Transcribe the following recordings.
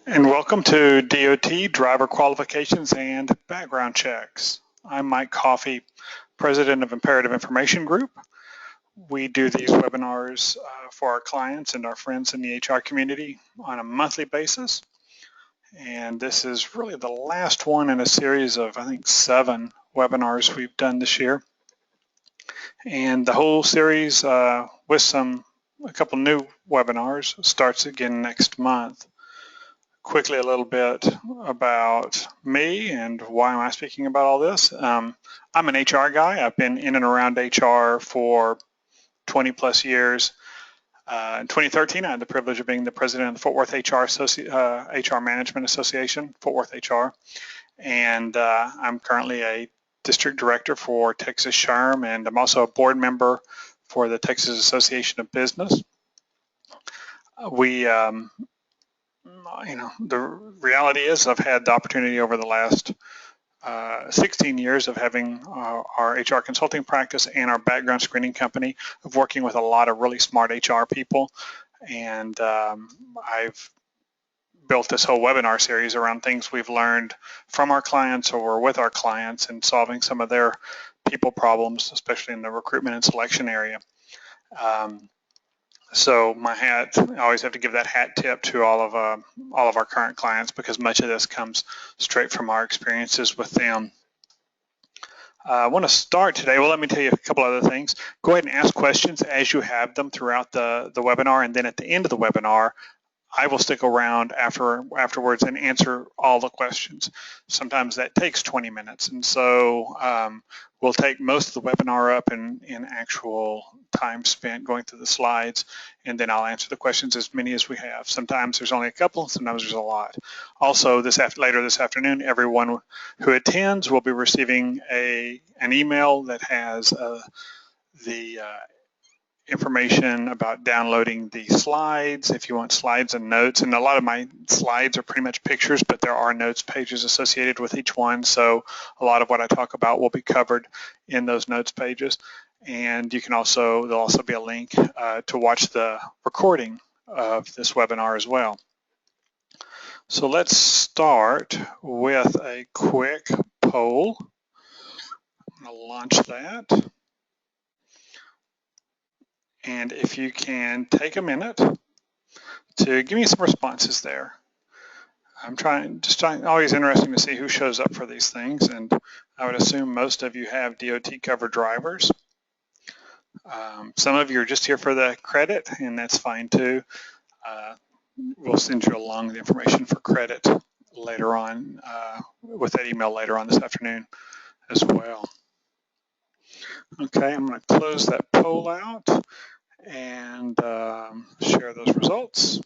And welcome to DOT Driver Qualifications and Background Checks. I'm Mike Coffey, President of Imperative Information Group. We do these webinars for our clients and our friends in the HR community on a monthly basis. And this is really the last one in a series of, I think, 7 webinars we've done this year. And the whole series with a couple new webinars starts again next month. Quickly, a little bit about me and why am I speaking about all this. I'm an HR guy. I've been in and around HR for 20 plus years. In 2013, I had the privilege of being the president of the Fort Worth HR Management Association, Fort Worth HR. And I'm currently a district director for Texas SHRM, and I'm also a board member for the Texas Association of Business. The reality is I've had the opportunity over the last 16 years of having our HR consulting practice and our background screening company of working with a lot of really smart HR people. And I've built this whole webinar series around things we've learned from our clients or with our clients and solving some of their people problems, especially in the recruitment and selection area. So my hat, I always have to give that hat tip to all of our current clients because much of this comes straight from our experiences with them. I want to start today. Well, let me tell you a couple other things. Go ahead and ask questions as you have them throughout the webinar, and then at the end of the webinar, I will stick around afterwards and answer all the questions. Sometimes that takes 20 minutes, and so we'll take most of the webinar up in actual time spent going through the slides, and then I'll answer the questions, as many as we have. Sometimes there's only a couple, sometimes there's a lot. Also, later this afternoon, everyone who attends will be receiving an email that has the information about downloading the slides if you want slides and notes. And a lot of my slides are pretty much pictures, but there are notes pages associated with each one. So a lot of what I talk about will be covered in those notes pages. And you can there'll also be a link to watch the recording of this webinar as well. So let's start with a quick poll. I'm going to launch that. And if you can take a minute to give me some responses there. I'm always interesting to see who shows up for these things, and I would assume most of you have DOT covered drivers. Some of you are just here for the credit, and that's fine too. We'll send you along the information for credit later on with that email later on this afternoon as well. Okay, I'm going to close that poll out and share those results.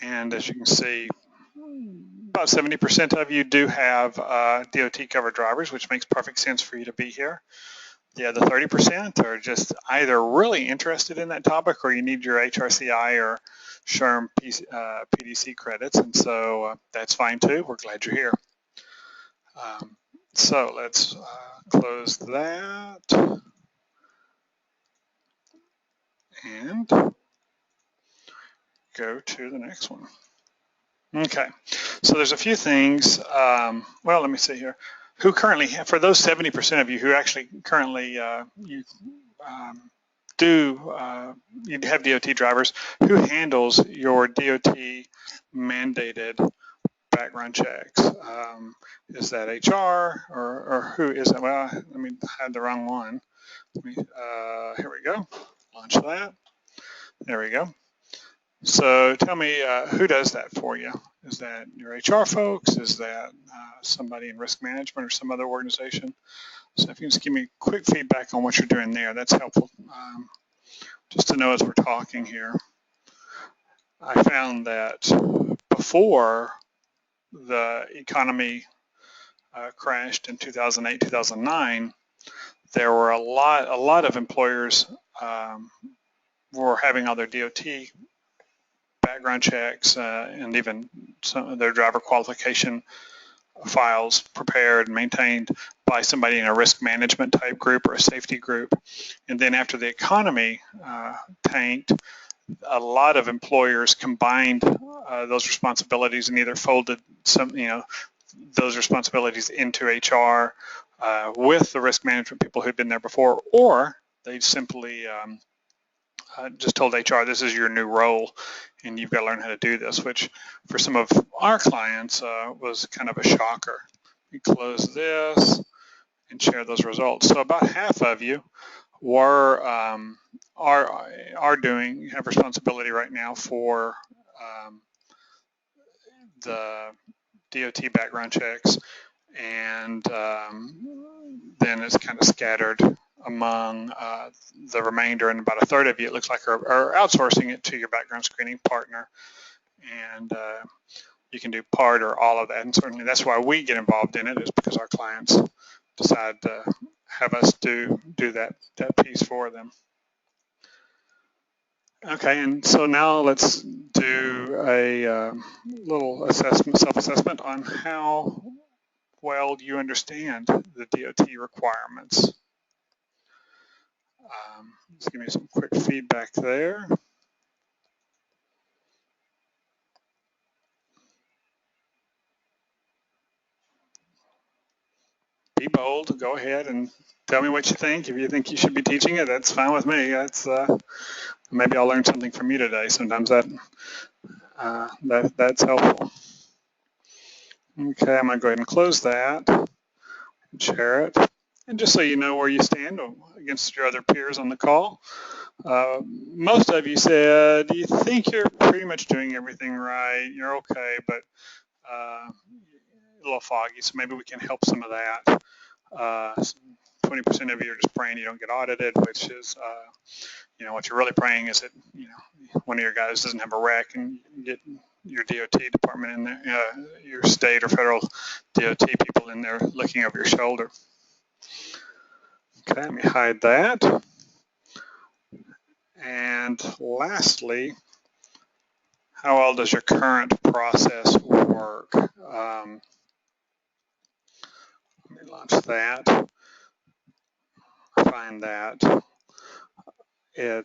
And as you can see, about 70% of you do have DOT covered drivers, which makes perfect sense for you to be here. The other 30% are just either really interested in that topic or you need your HRCI or SHRM PDC credits, and so that's fine too. We're glad you're here. So let's close that and go to the next one. Okay, so there's a few things. Well, let me see here. Who currently have, for those 70% of you who actually currently you have DOT drivers, who handles your DOT mandated background checks? Is that HR or who is it? Well, I mean, I had the wrong one. Here we go. Launch that. There we go. So tell me, who does that for you? Is that your HR folks? Is that somebody in risk management or some other organization? So if you can just give me quick feedback on what you're doing there, that's helpful. Just to know as we're talking here. I found that before the economy crashed in 2008, 2009, there were a lot of employers were having all their DOT background checks and even some of their driver qualification files prepared and maintained by somebody in a risk management type group or a safety group. And then after the economy tanked, a lot of employers combined those responsibilities and either folded those responsibilities into HR with the risk management people who'd been there before, or they simply just told HR, this is your new role and you've got to learn how to do this, which for some of our clients was kind of a shocker. We close this and share those results. So about half of you were have responsibility right now for the DOT background checks, and then it's kind of scattered among the remainder, and about a third of you, it looks like, are outsourcing it to your background screening partner, and you can do part or all of that, and certainly that's why we get involved in it, is because our clients decide to have us do that piece for them. Okay, and so now let's do a little self-assessment on how well you understand the DOT requirements. Just give me some quick feedback there. Be bold, go ahead and tell me what you think. If you think you should be teaching it, that's fine with me. That's maybe I'll learn something from you today. Sometimes that's helpful. Okay, I'm gonna go ahead and close that and share it. And just so you know where you stand against your other peers on the call, most of you said you think you're pretty much doing everything right, you're okay, but a little foggy, so maybe we can help some of that. 20% of you are just praying you don't get audited, which is, what you're really praying is that, one of your guys doesn't have a wreck and you get your DOT department in there, your state or federal DOT people in there looking over your shoulder. Okay, let me hide that. And lastly, how well does your current process work? Let me launch that. Find that. There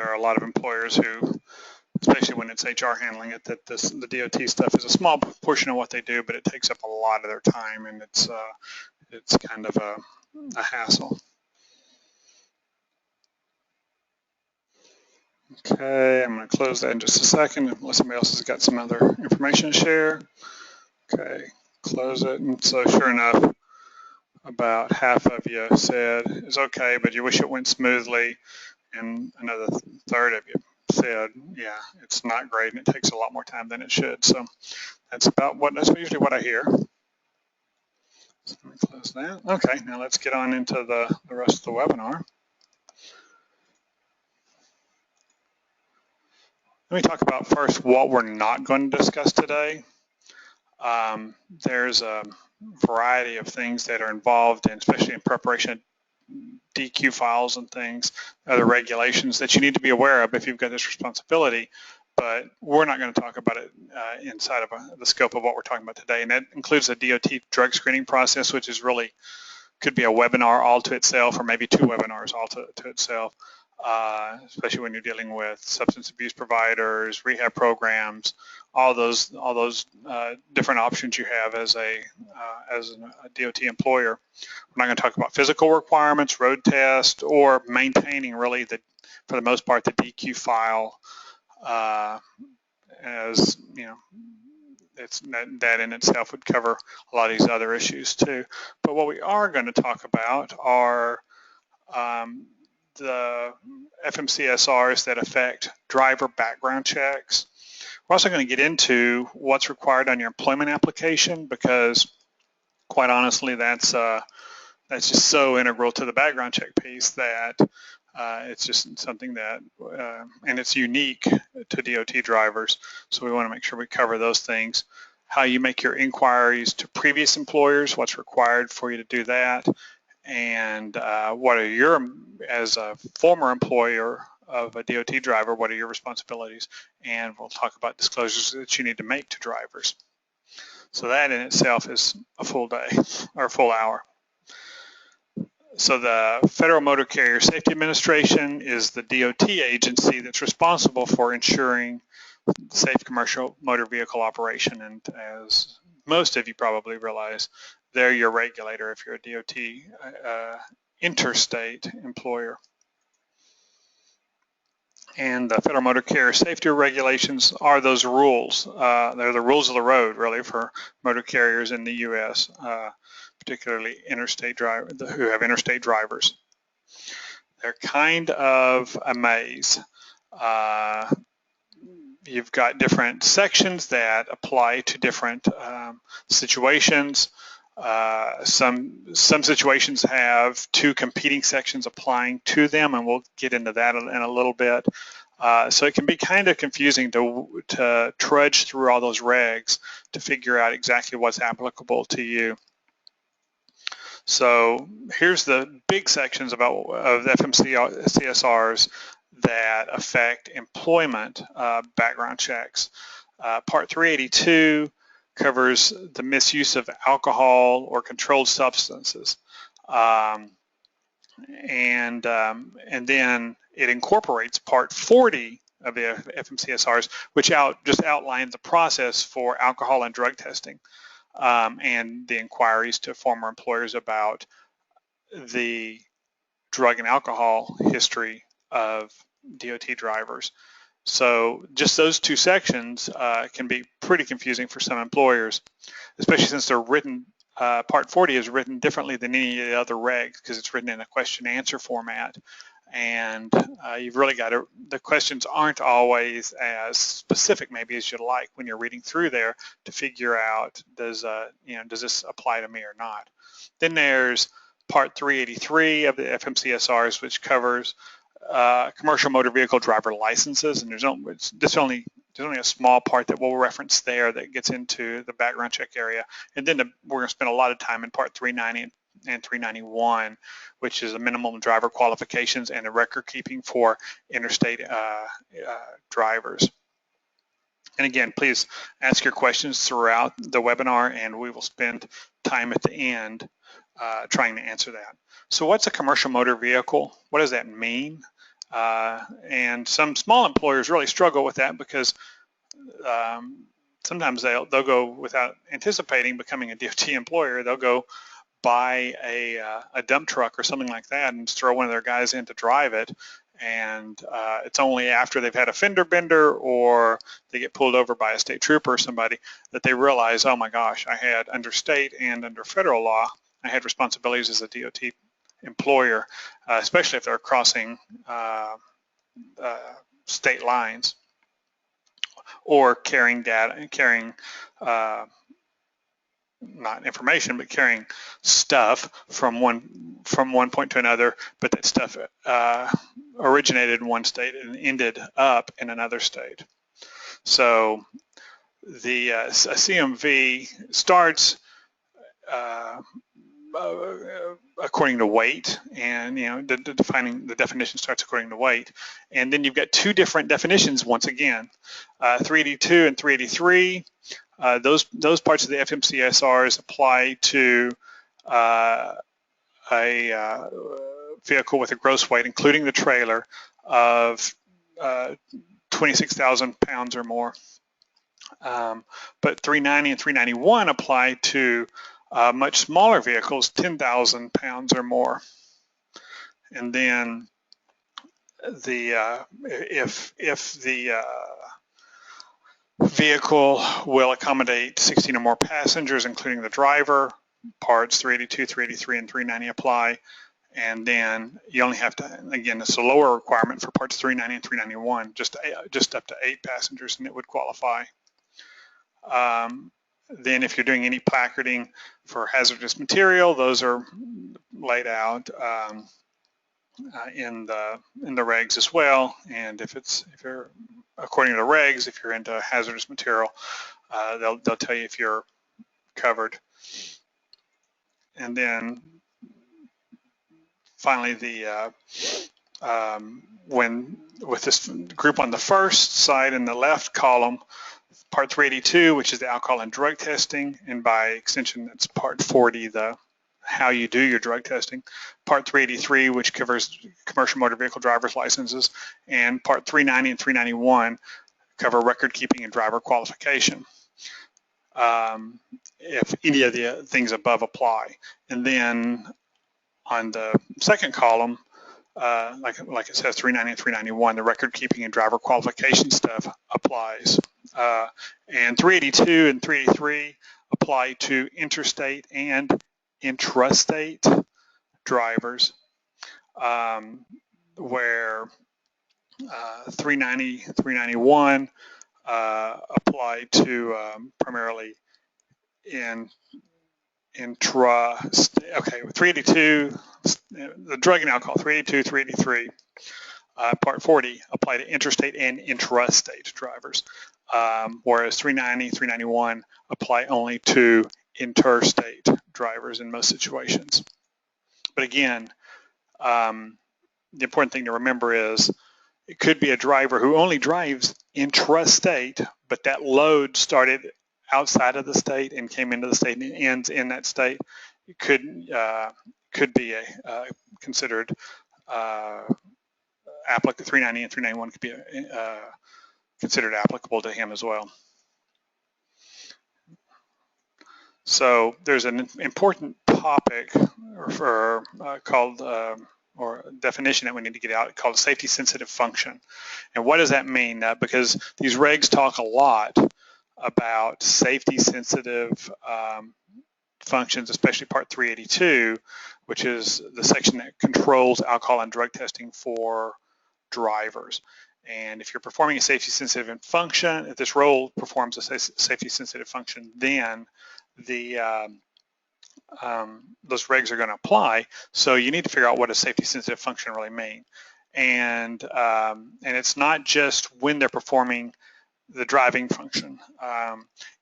are a lot of employers who, especially when it's HR handling it, that the DOT stuff is a small portion of what they do, but it takes up a lot of their time, and it's kind of a hassle. Okay, I'm going to close that in just a second unless somebody else has got some other information to share. Okay, close it. And so sure enough, about half of you said it's okay, but you wish it went smoothly. And another third of you said, yeah, it's not great and it takes a lot more time than it should. So that's usually what I hear. So let me close that. Okay, now let's get on into the rest of the webinar. Let me talk about first what we're not going to discuss today. There's a variety of things that are involved in, especially in preparation of DQ files and things, other regulations that you need to be aware of if you've got this responsibility, but we're not going to talk about it inside of the scope of what we're talking about today, and that includes the DOT drug screening process, which is really could be a webinar all to itself, or maybe 2 webinars all to itself. Especially when you're dealing with substance abuse providers, rehab programs, all those different options you have as a DOT employer. We're not going to talk about physical requirements, road tests, or maintaining really for the most part the DQ file, as that in itself would cover a lot of these other issues too. But what we are going to talk about are the FMCSRs that affect driver background checks. We're also going to get into what's required on your employment application, because quite honestly, that's just so integral to the background check piece that it's just something that, and it's unique to DOT drivers. So we want to make sure we cover those things. How you make your inquiries to previous employers, what's required for you to do that, and what are as a former employer of a DOT driver, what are your responsibilities? And we'll talk about disclosures that you need to make to drivers. So that in itself is a full day or a full hour. So the Federal Motor Carrier Safety Administration is the DOT agency that's responsible for ensuring safe commercial motor vehicle operation. And as most of you probably realize, they're your regulator if you're a DOT interstate employer. And the Federal Motor Carrier Safety Regulations are those rules. They're the rules of the road, really, for motor carriers in the U.S., particularly interstate who have interstate drivers. They're kind of a maze. You've got different sections that apply to different situations. Some situations have two competing sections applying to them, and we'll get into that in a little bit. So it can be kind of confusing to trudge through all those regs to figure out exactly what's applicable to you. So here's the big sections of the FMCSRs that affect employment background checks. Part 382 covers the misuse of alcohol or controlled substances. And then it incorporates Part 40 of the FMCSRs, which just outlines the process for alcohol and drug testing and the inquiries to former employers about the drug and alcohol history of DOT drivers. So just those two sections can be pretty confusing for some employers, especially since they're written, Part 40 is written differently than any of the other regs because it's written in a question-answer format. And you've really got to, the questions aren't always as specific maybe as you'd like when you're reading through there to figure out, does this apply to me or not? Then there's Part 383 of the FMCSRs, which covers commercial motor vehicle driver licenses, and there's only a small part that we'll reference there that gets into the background check area. And then we're going to spend a lot of time in Part 390 and 391, which is a minimum driver qualifications and the record keeping for interstate drivers. And again, please ask your questions throughout the webinar, and we will spend time at the end trying to answer that. So what's a commercial motor vehicle? What does that mean? And some small employers really struggle with that because sometimes they'll go without anticipating becoming a DOT employer. They'll go buy a dump truck or something like that and throw one of their guys in to drive it. And it's only after they've had a fender bender or they get pulled over by a state trooper or somebody that they realize, oh my gosh, I had under state and under federal law, I had responsibilities as a DOT employer, especially if they're crossing state lines or carrying data, not information, but carrying stuff from one point to another, but that stuff originated in one state and ended up in another state. So the CMV starts according to weight, and the definition starts according to weight, and then you've got two different definitions once again, 382 and 383. Those parts of the FMCSRs apply to a vehicle with a gross weight, including the trailer, of 26,000 pounds or more. But 390 and 391 apply to much smaller vehicles, 10,000 pounds or more. And then if the vehicle will accommodate 16 or more passengers, including the driver, parts 382, 383, and 390 apply. And then you only have to, again, it's a lower requirement for parts 390 and 391, just up to 8 passengers, and it would qualify. Then if you're doing any placarding for hazardous material, those are laid out in the regs as well. And if you're according to the regs, if you're into hazardous material, they'll tell you if you're covered. And then finally, with this group on the first side in the left column, Part 382, which is the alcohol and drug testing, and by extension, that's Part 40, the how you do your drug testing. Part 383, which covers commercial motor vehicle driver's licenses, and Part 390 and 391 cover record keeping and driver qualification. If any of the things above apply. And then on the second column, like it says 390 and 391, the record keeping and driver qualification stuff applies. And 382 and 383 apply to interstate and intrastate drivers, where 390, 391 apply to primarily in okay, 382, the drug and alcohol, 382, 383, Part 40 apply to interstate and intrastate drivers, whereas 390, 391 apply only to interstate drivers in most situations. But again, the important thing to remember is it could be a driver who only drives intrastate, but that load started outside of the state and came into the state and ends in that state. It could be considered applicable. 390 and 391 could be considered applicable to him as well. So there's an important topic called or definition that we need to get out called safety sensitive function. And what does that mean? Because these regs talk a lot about safety sensitive functions, especially Part 382, which is the section that controls alcohol and drug testing for drivers. And if you're performing a safety sensitive function, if this role performs a safety sensitive function, then those regs are going to apply. So you need to figure out what a safety sensitive function really mean. And it's not just when they're performing the driving function.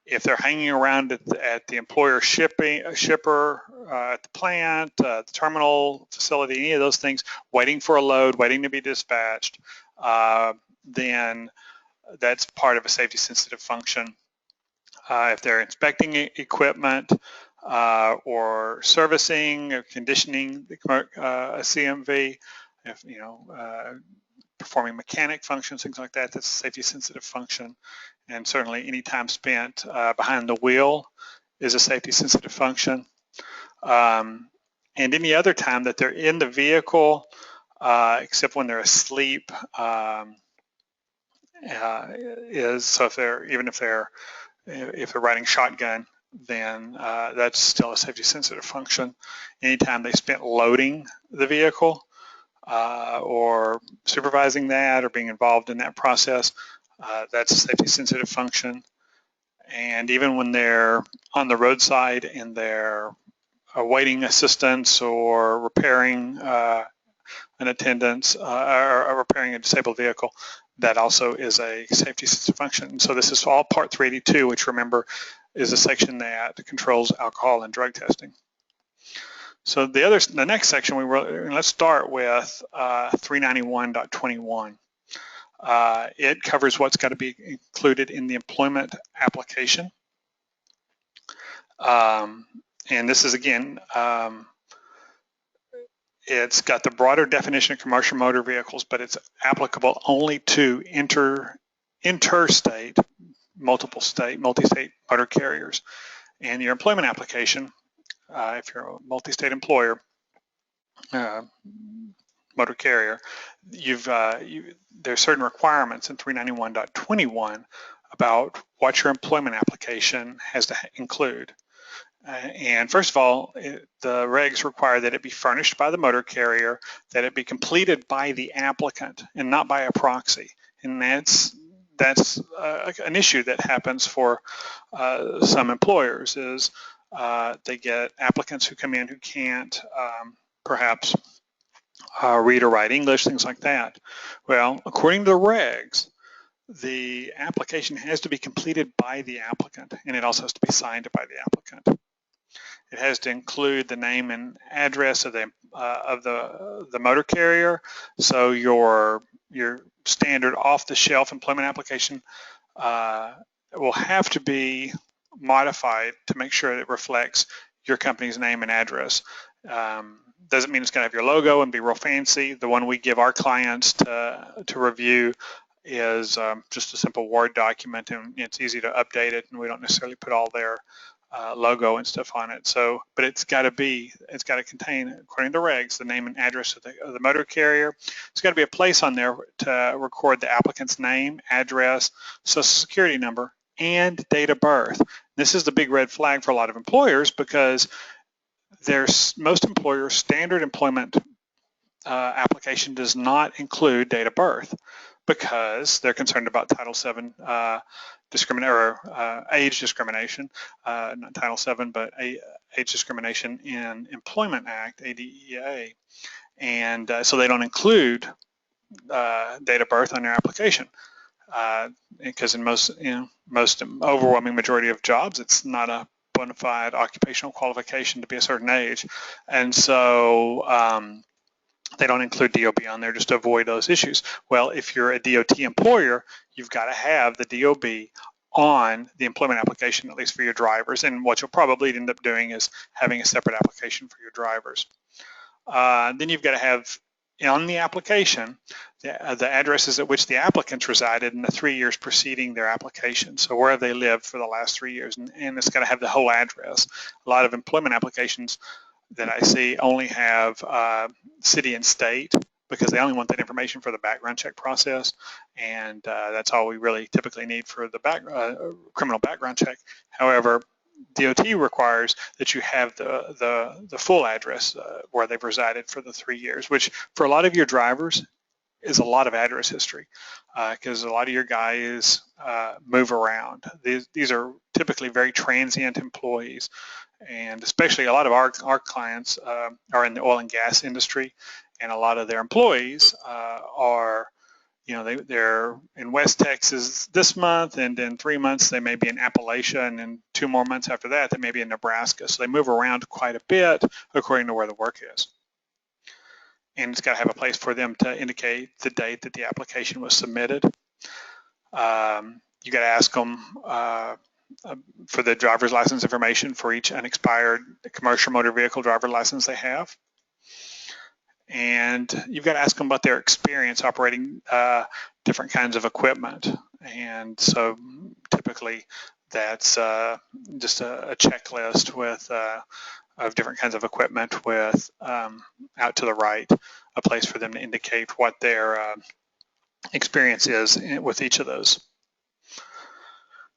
If they're hanging around at the employer shipper, at the plant, the terminal facility, any of those things, waiting for a load, waiting to be dispatched, then that's part of a safety sensitive function. If they're inspecting equipment or servicing or conditioning a CMV, if performing mechanic functions, things like that, that's a safety sensitive function. And certainly any time spent behind the wheel is a safety sensitive function. And any other time that they're in the vehicle, except when they're asleep, is, so if they're riding shotgun, then that's still a safety sensitive function. Anytime they spent loading the vehicle or supervising that or being involved in that process, that's a safety sensitive function. And even when they're on the roadside and they're awaiting assistance or repairing an attendance or repairing a disabled vehicle, that also is a safety sensitive function. So this is all Part 382, which, remember, is a section that controls alcohol and drug testing. So the next section, let's start with 391.21. It covers what's got to be included in the employment application. And this is, again, it's got the broader definition of commercial motor vehicles, but it's applicable only to interstate, multi-state motor carriers. And your employment application, if you're a multi-state employer, motor carrier, there's certain requirements in 391.21 about what your employment application has to include. And first of all, the regs require that it be furnished by the motor carrier, that it be completed by the applicant and not by a proxy. And that's an issue that happens for some employers, is they get applicants who come in who can't perhaps read or write English, things like that. Well, according to the regs, the application has to be completed by the applicant, and it also has to be signed by the applicant. It has to include the name and address of the motor carrier. So your standard off-the-shelf employment application will have to be modified to make sure it reflects your company's name and address. Doesn't mean it's going to have your logo and be real fancy. The one we give our clients to review is just a simple Word document, and it's easy to update it, and we don't necessarily put all their logo and stuff on it. So, but it's got to contain, according to regs, the name and address of the motor carrier. There's got to be a place on there to record the applicant's name, address, social security number, and date of birth. This is the big red flag for a lot of employers, because most employers' standard employment application does not include date of birth, because they're concerned about Title VII age discrimination, not Title VII, but age discrimination in Employment Act, ADEA, and so they don't include date of birth on their application, because in most overwhelming majority of jobs, it's not a bona fide occupational qualification to be a certain age, and so they don't include DOB on there just to avoid those issues. Well, if you're a DOT employer, you've got to have the DOB on the employment application, at least for your drivers. And what you'll probably end up doing is having a separate application for your drivers. Then you've got to have on the application the addresses at which the applicants resided in the 3 years preceding their application. So where have they lived for the last 3 years? And it's got to have the whole address. A lot of employment applications that I see only have city and state, because they only want that information for the background check process, and that's all we really typically need for the criminal background check. However, DOT requires that you have the full address where they've resided for the 3 years, which for a lot of your drivers is a lot of address history, because a lot of your guys move around. These are typically very transient employees, and especially a lot of our clients are in the oil and gas industry, and a lot of their employees are, they're in West Texas this month, and in 3 months they may be in Appalachia, and in 2 more months after that they may be in Nebraska. So they move around quite a bit according to where the work is. And it's got to have a place for them to indicate the date that the application was submitted. You got to ask them for the driver's license information for each unexpired commercial motor vehicle driver license they have. And you've got to ask them about their experience operating different kinds of equipment. And so typically that's just a checklist with of different kinds of equipment with out to the right, a place for them to indicate what their experience is with each of those.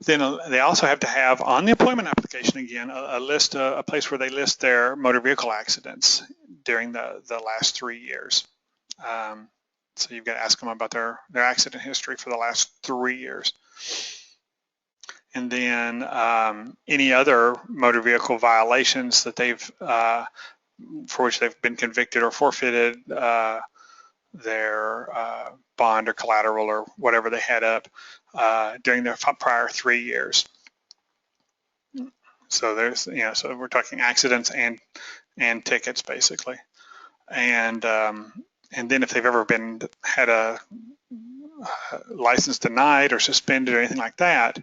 Then they also have to have on the employment application, again, a place where they list their motor vehicle accidents during the last 3 years. So you've got to ask them about their accident history for the last 3 years. And then any other motor vehicle violations that for which they've been convicted or forfeited their bond or collateral or whatever they had up during their prior 3 years. So there's, so we're talking accidents and tickets basically. And then if they've ever had a license denied or suspended or anything like that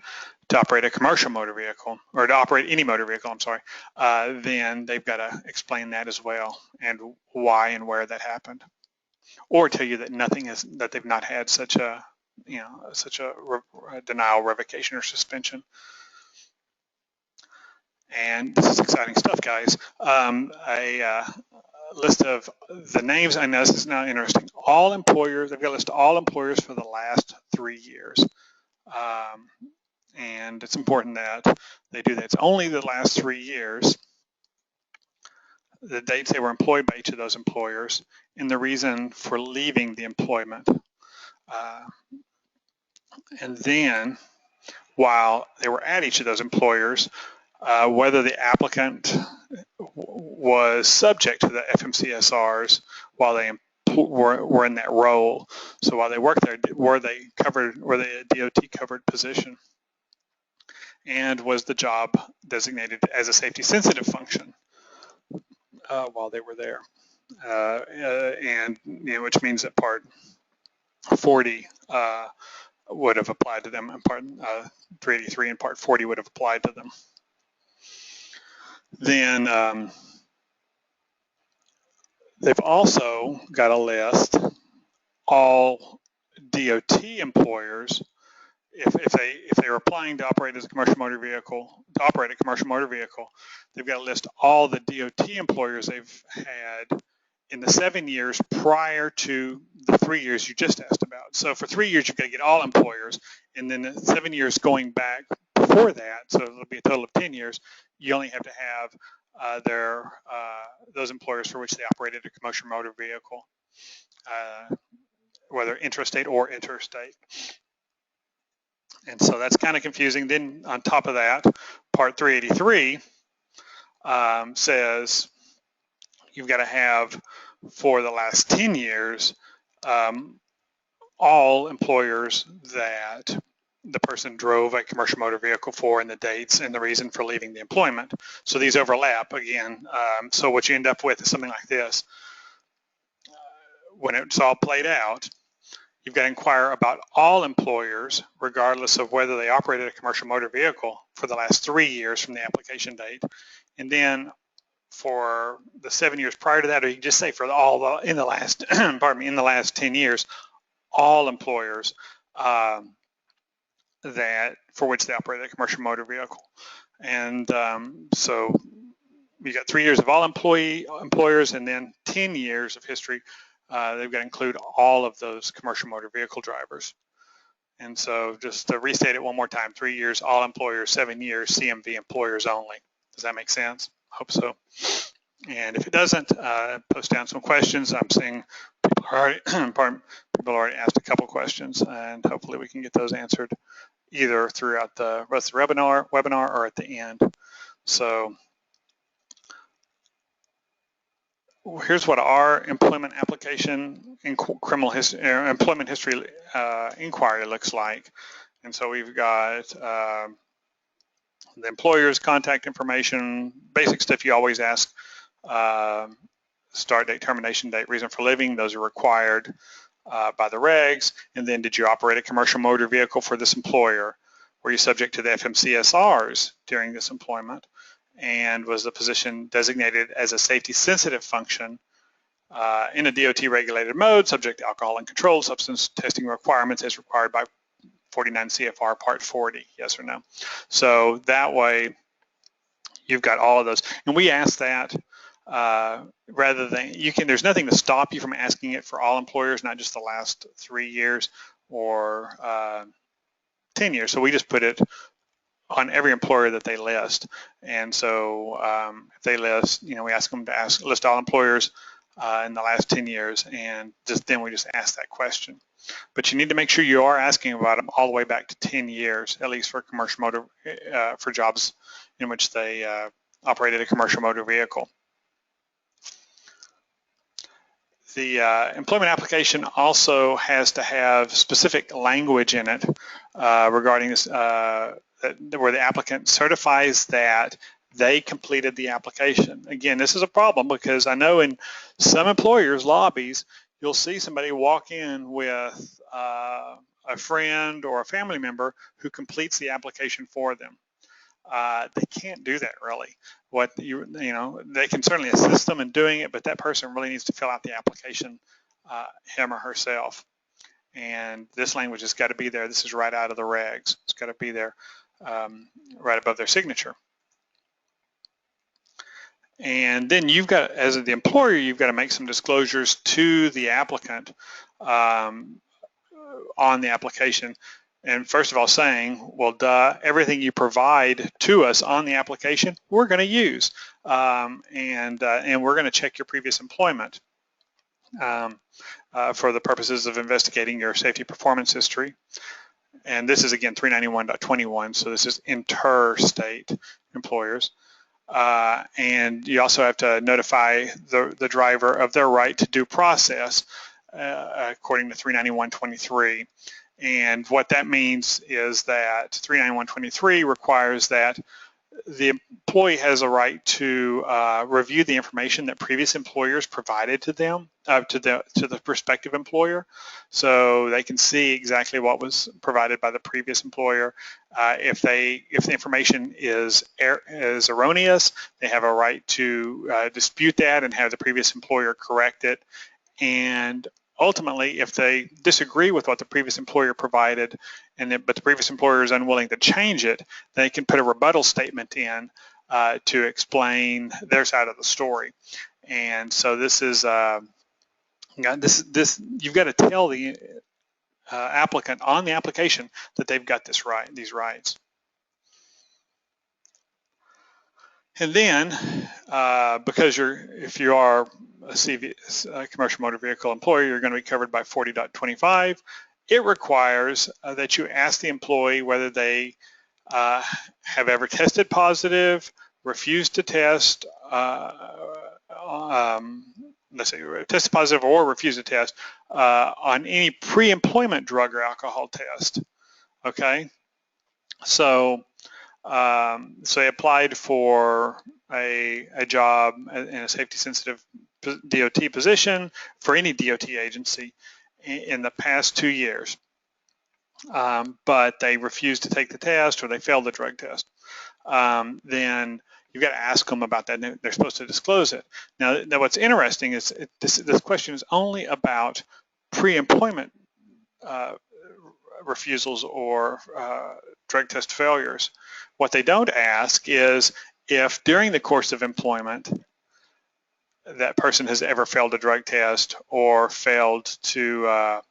to operate a commercial motor vehicle, or to operate any motor vehicle, I'm sorry, then they've got to explain that as well, and why and where that happened, or tell you that that they've not had such a denial, revocation, or suspension. And this is exciting stuff, guys. A list of the names. I know this is now interesting. All employers, they've got a list of all employers for the last 3 years. And it's important that they do that. It's only the last 3 years, the dates they were employed by each of those employers, and the reason for leaving the employment. And then, while they were at each of those employers, whether the applicant was subject to the FMCSRs while they were in that role. So while they worked there, were they a DOT covered position? And was the job designated as a safety sensitive function while they were there? And which means that Part 40 would have applied to them, and Part 383 and Part 40 would have applied to them. Then they've also got to list all DOT employers if they were applying to operate as a commercial motor vehicle, they've got to list all the DOT employers they've had in the 7 years prior to the 3 years you just asked about. So for 3 years, you've got to get all employers, and then the 7 years going back before that, so it'll be a total of 10 years, you only have to have those employers for which they operated a commercial motor vehicle, whether intrastate or interstate. And so that's kind of confusing. Then on top of that, Part 383 says you've got to have, for the last 10 years, all employers that the person drove a commercial motor vehicle for, and the dates and the reason for leaving the employment. So these overlap again. So what you end up with is something like this. When it's all played out, you've got to inquire about all employers, regardless of whether they operated a commercial motor vehicle for the last 3 years from the application date. And then for the 7 years prior to that, or you can just say for all in the last, pardon me, in the last 10 years, all employers that for which they operated a commercial motor vehicle. And so you got 3 years of all employers, and then 10 years of history. They've got to include all of those commercial motor vehicle drivers. And so just to restate it one more time, 3 years, all employers, 7 years, CMV employers only. Does that make sense? I hope so. And if it doesn't, post down some questions. I'm seeing people already asked a couple questions, and hopefully we can get those answered either throughout the rest of the webinar or at the end. So here's what our employment application in criminal history, employment history inquiry looks like. And so we've got the employer's contact information, basic stuff you always ask, start date, termination date, reason for leaving. Those are required by the regs. And then, did you operate a commercial motor vehicle for this employer? Were you subject to the FMCSRs during this employment? And was the position designated as a safety sensitive function in a DOT regulated mode, subject to alcohol and controlled substance testing requirements as required by 49 CFR Part 40, yes or no? So that way you've got all of those. And we ask that rather than, there's nothing to stop you from asking it for all employers, not just the last 3 years or 10 years. So we just put it on every employer that they list. And so if they list, we ask them to list all employers in the last 10 years, and then we just ask that question. But you need to make sure you are asking about them all the way back to 10 years, at least for commercial motor, for jobs in which they operated a commercial motor vehicle. The employment application also has to have specific language in it regarding this, where the applicant certifies that they completed the application. Again, this is a problem because I know in some employers' lobbies, you'll see somebody walk in with a friend or a family member who completes the application for them. They can't do that really. They can certainly assist them in doing it, but that person really needs to fill out the application, him or herself. And this language has got to be there. This is right out of the regs. It's got to be there right above their signature. And then you've got, as the employer, you've got to make some disclosures to the applicant on the application. And first of all, saying, well, duh, everything you provide to us on the application, we're going to use, and we're going to check your previous employment for the purposes of investigating your safety performance history. And this is again 391.21, so this is interstate employers. And you also have to notify the driver of their right to due process according to 391.23. And what that means is that 391.23 requires that the employee has a right to review the information that previous employers provided to them, to the prospective employer, so they can see exactly what was provided by the previous employer. If the information is erroneous, they have a right to dispute that and have the previous employer correct it. And ultimately, if they disagree with what the previous employer provided, but the previous employer is unwilling to change it, they can put a rebuttal statement in to explain their side of the story. And so this is you've got to tell the applicant on the application that they've got these rights. And then, because if you are a commercial motor vehicle employer, you're going to be covered by 40.25. It requires that you ask the employee whether they have ever tested positive, refused to test, let's say tested positive or refused to test on any pre-employment drug or alcohol test. Okay, so they applied for a job in a safety-sensitive DOT position for any DOT agency in the past 2 years, but they refused to take the test or they failed the drug test. Then you've got to ask them about that, and they're supposed to disclose it. Now what's interesting is this question is only about pre-employment refusals or drug test failures. What they don't ask is if during the course of employment that person has ever failed a drug test or failed to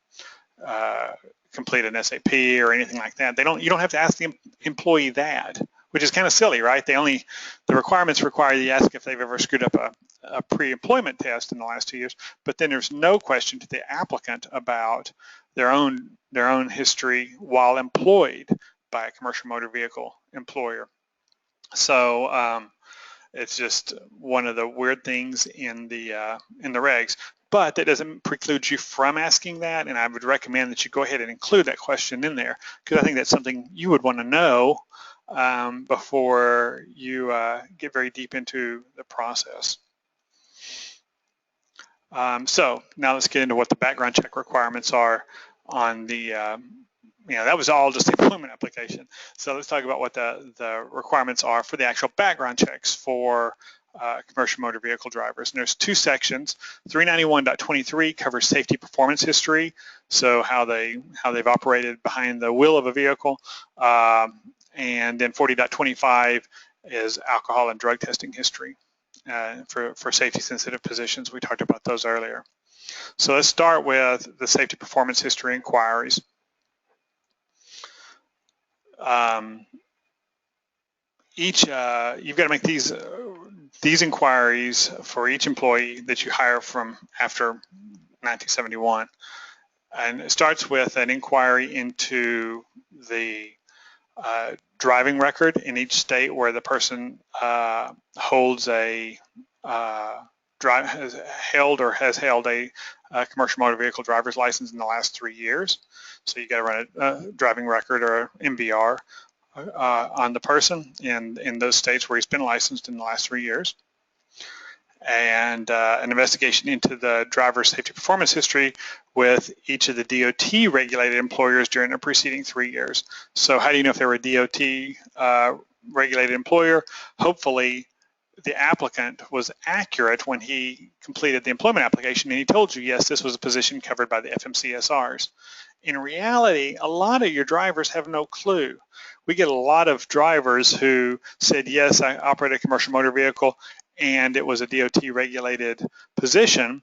complete an SAP or anything like that. You don't have to ask the employee that, which is kind of silly, right? The requirements require you ask if they've ever screwed up a pre-employment test in the last 2 years, but then there's no question to the applicant about their own history while employed by a commercial motor vehicle employer. So it's just one of the weird things in the regs, but that doesn't preclude you from asking that, and I would recommend that you go ahead and include that question in there, because I think that's something you would want to know before you get very deep into the process. So now let's get into what the background check requirements are on the that was all just the employment application. So let's talk about what the requirements are for the actual background checks for commercial motor vehicle drivers. And there's 2 sections. 391.23 covers safety performance history, so how they've operated behind the wheel of a vehicle, and then 40.25 is alcohol and drug testing history for safety-sensitive positions. We talked about those earlier. So let's start with the safety performance history inquiries. You've got to make these inquiries for each employee that you hire from after 1971, and it starts with an inquiry into the driving record in each state where the person holds a has held a commercial motor vehicle driver's license in the last 3 years. So you got to run a driving record or MVR on the person in those states where he's been licensed in the last 3 years. And an investigation into the driver's safety performance history with each of the DOT regulated employers during the preceding 3 years. So how do you know if they were a DOT regulated employer? Hopefully the applicant was accurate when he completed the employment application and he told you, yes, this was a position covered by the FMCSRs. In reality, a lot of your drivers have no clue. We get a lot of drivers who said, yes, I operate a commercial motor vehicle and it was a DOT regulated position.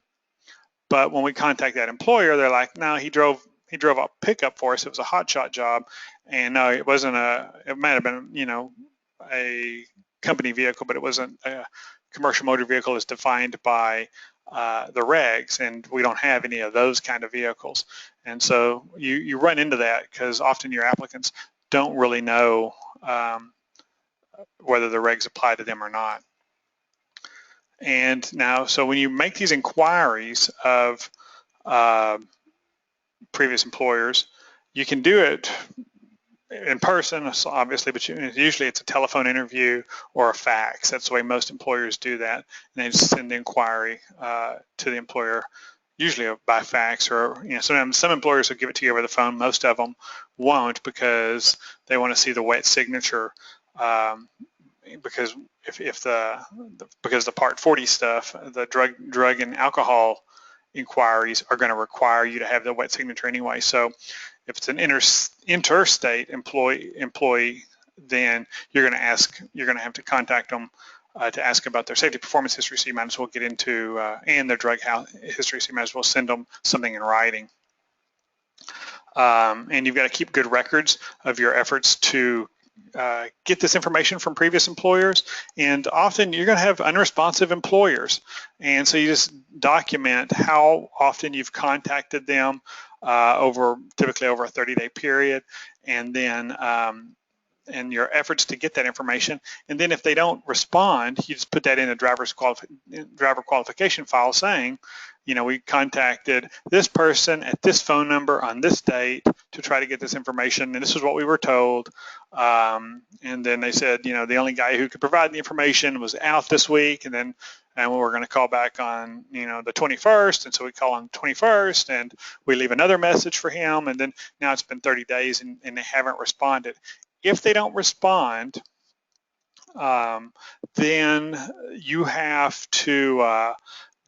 But when we contact that employer, they're like, no, he drove a pickup for us. It was a hotshot job. And no, it wasn't it might have been, a company vehicle, but it wasn't a commercial motor vehicle as defined by the regs, and we don't have any of those kind of vehicles. And so you run into that because often your applicants don't really know whether the regs apply to them or not. And now, so when you make these inquiries of previous employers, you can do it in person, obviously, but usually it's a telephone interview or a fax. That's the way most employers do that. And they just send the inquiry to the employer, usually by fax, or sometimes some employers will give it to you over the phone. Most of them won't, because they want to see the wet signature. Because because the Part 40 stuff, the drug and alcohol inquiries are going to require you to have the wet signature anyway. So if it's an interstate employee, then you're going to have to contact them to ask about their safety performance history. So you might as well get into and their drug history. So you might as well send them something in writing. And you've got to keep good records of your efforts to get this information from previous employers, and often you're going to have unresponsive employers, and so you just document how often you've contacted them typically over a 30-day period, and then and your efforts to get that information. And then if they don't respond, you just put that in a driver qualification file saying, we contacted this person at this phone number on this date to try to get this information, and this is what we were told. And then they said, the only guy who could provide the information was out this week, and we're going to call back on, the 21st, and so we call on the 21st, and we leave another message for him, and then now it's been 30 days, and they haven't responded. If they don't respond, then you have to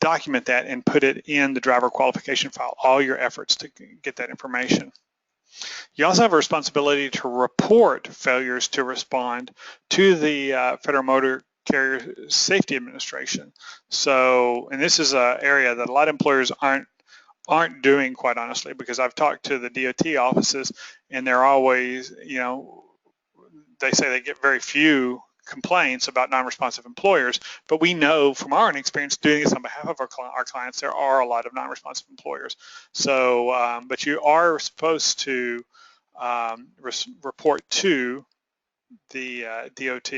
document that and put it in the driver qualification file, all your efforts to get that information. You also have a responsibility to report failures to respond to the Federal Motor Carrier Safety Administration. So, and this is an area that a lot of employers aren't doing, quite honestly, because I've talked to the DOT offices, and they're always, they say they get very few complaints about non-responsive employers, but we know from our own experience doing this on behalf of our clients, there are a lot of non-responsive employers. So, but you are supposed to report to the DOT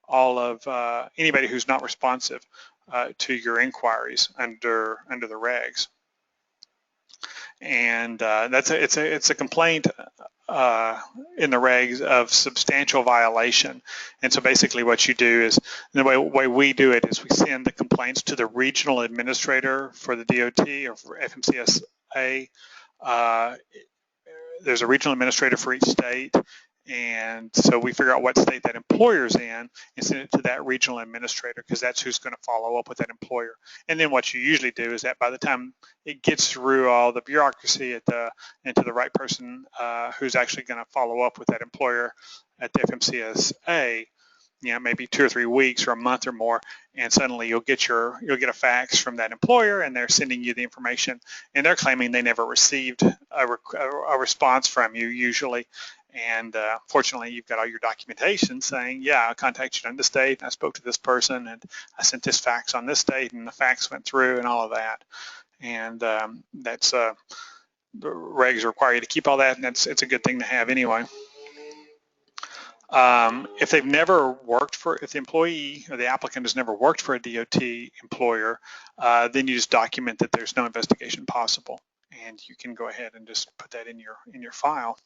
all of anybody who's not responsive to your inquiries under the regs. And it's a complaint in the regs of substantial violation. And so basically what you do is, the way we do it is we send the complaints to the regional administrator for the DOT or for FMCSA. There's a regional administrator for each state, and so we figure out what state that employer's in and send it to that regional administrator, because that's who's going to follow up with that employer. And then what you usually do is that by the time it gets through all the bureaucracy and to the right person who's actually going to follow up with that employer at the FMCSA, maybe 2 or 3 weeks or a month or more, and suddenly you'll get a fax from that employer, and they're sending you the information, and they're claiming they never received a response from you usually. And fortunately, you've got all your documentation saying, yeah, I contacted you on this date, and I spoke to this person, and I sent this fax on this date, and the fax went through, and all of that. And that's the regs require you to keep all that, and it's a good thing to have anyway. If the employee or the applicant has never worked for a DOT employer, then you just document that there's no investigation possible, and you can go ahead and just put that in your file.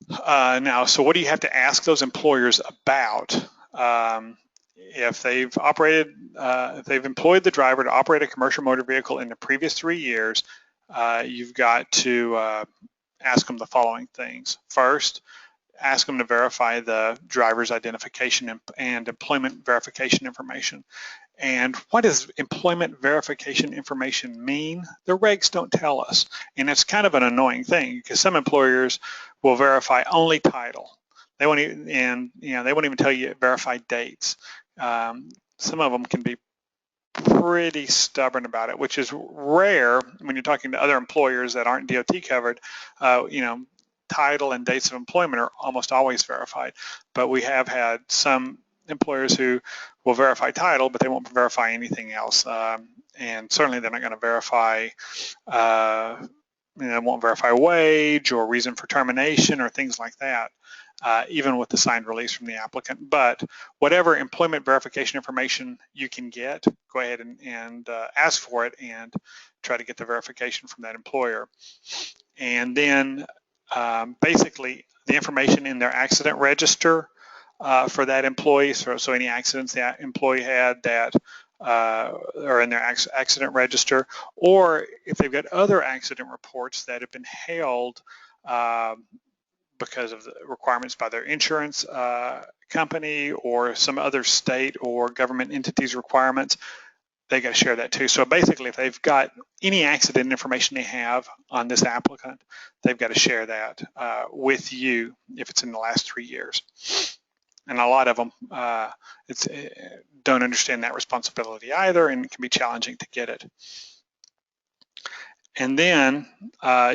Now, so what do you have to ask those employers about? If they've employed the driver to operate a commercial motor vehicle in the previous 3 years, you've got to ask them the following things. First, ask them to verify the driver's identification and employment verification information. And what does employment verification information mean? The regs don't tell us, and it's kind of an annoying thing, because some employers will verify only title. They won't even tell you verify dates. Some of them can be pretty stubborn about it, which is rare when you're talking to other employers that aren't DOT covered. Title and dates of employment are almost always verified, but we have had some employers who will verify title, but they won't verify anything else. And certainly they're not going to verify, won't verify wage or reason for termination or things like that, even with the signed release from the applicant. But whatever employment verification information you can get, go ahead and ask for it and try to get the verification from that employer. And then basically the information in their accident register for that employee. So any accidents that employee had that are in their accident register, or if they've got other accident reports that have been held because of the requirements by their insurance company or some other state or government entities requirements, they got to share that too. So basically, if they've got any accident information they have on this applicant, they've got to share that with you if it's in the last 3 years. And a lot of them don't understand that responsibility either, and it can be challenging to get it. And then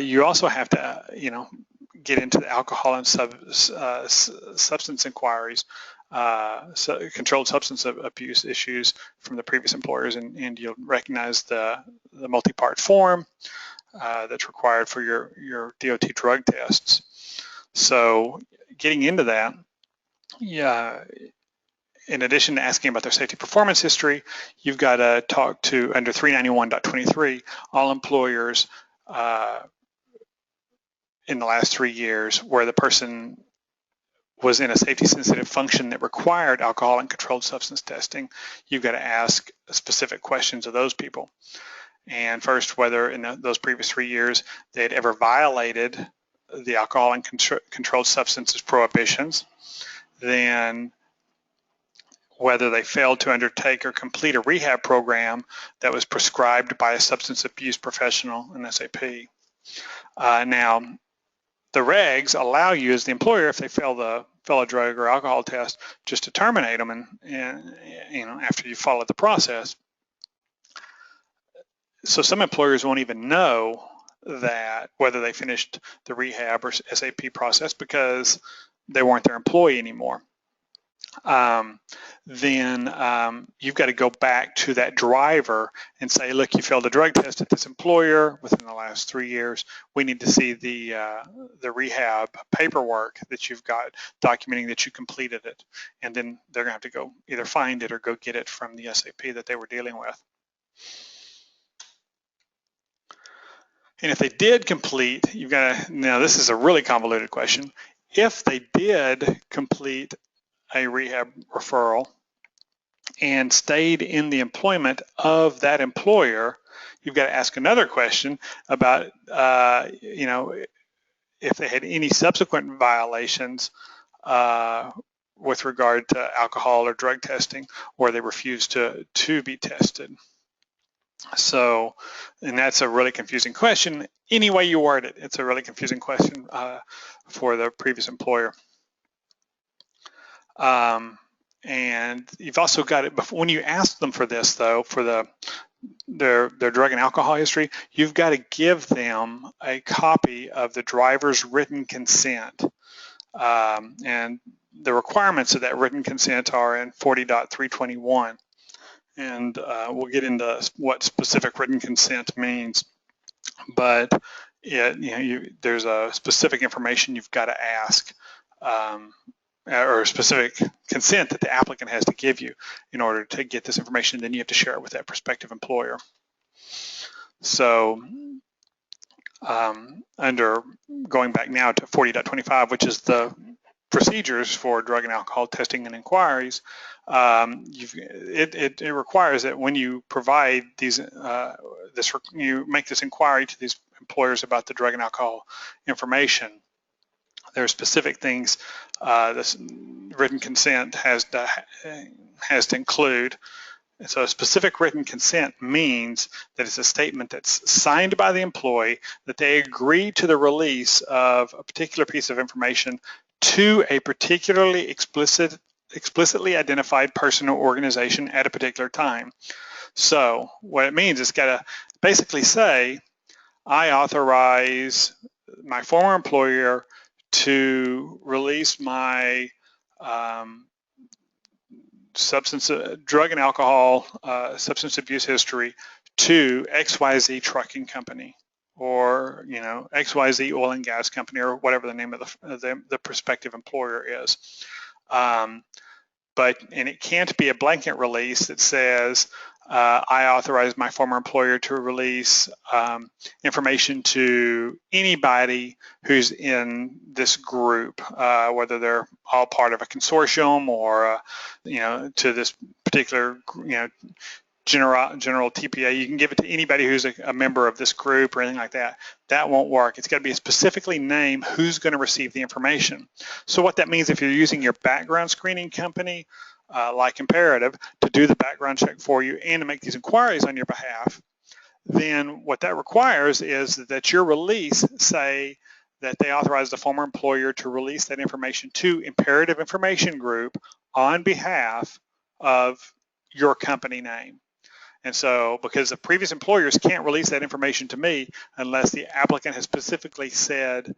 you also have to, get into the alcohol and substance inquiries, controlled substance abuse issues from the previous employers, and you'll recognize the multi-part form that's required for your DOT drug tests. So getting into that, in addition to asking about their safety performance history, you've got to talk to, under 391.23, all employers in the last 3 years where the person was in a safety sensitive function that required alcohol and controlled substance testing. You've got to ask specific questions of those people. And first, whether in those previous 3 years they had ever violated the alcohol and controlled substances prohibitions, then whether they failed to undertake or complete a rehab program that was prescribed by a substance abuse professional, an SAP. Now, the regs allow you as the employer, if they fail a drug or alcohol test, just to terminate them and after you follow the process. So some employers won't even know that whether they finished the rehab or SAP process because they weren't their employee anymore. Then you've got to go back to that driver and say, look, you failed a drug test at this employer within the last 3 years. We need to see the rehab paperwork that you've got documenting that you completed it. And then they're gonna have to go either find it or go get it from the SAP that they were dealing with. And if they did complete, you've got to, now this is a really convoluted question. If they did complete a rehab referral and stayed in the employment of that employer, you've got to ask another question about, if they had any subsequent violations with regard to alcohol or drug testing, or they refused to be tested. So, and that's a really confusing question. Any way you word it, it's a really confusing question for the previous employer. And you've also got it, when you ask them for this though, for their drug and alcohol history, you've got to give them a copy of the driver's written consent. And the requirements of that written consent are in 40.321. And we'll get into what specific written consent means. But there's a specific information you've got to ask, or specific consent that the applicant has to give you in order to get this information. Then you have to share it with that prospective employer. So under going back now to 40.25, which is the procedures for drug and alcohol testing and inquiries, it requires that when you provide these, you make this inquiry to these employers about the drug and alcohol information, there are specific things this written consent has to include. And so a specific written consent means that it's a statement that's signed by the employee that they agree to the release of a particular piece of information to a particularly explicitly identified person or organization at a particular time. So what it means is it's got to basically say, I authorize my former employer to release my drug and alcohol substance abuse history to XYZ trucking company, or XYZ oil and gas company, or whatever the name of the prospective employer is. And it can't be a blanket release that says I authorize my former employer to release information to anybody who's in this group, whether they're all part of a consortium or, to this particular, general TPA. You can give it to anybody who's a member of this group or anything like that. That won't work. It's got to be specifically named who's going to receive the information. So what that means, if you're using your background screening company, like Imperative, to do the background check for you and to make these inquiries on your behalf, then what that requires is that your release say that they authorize the former employer to release that information to Imperative Information Group on behalf of your company name. And so, because the previous employers can't release that information to me unless the applicant has specifically said,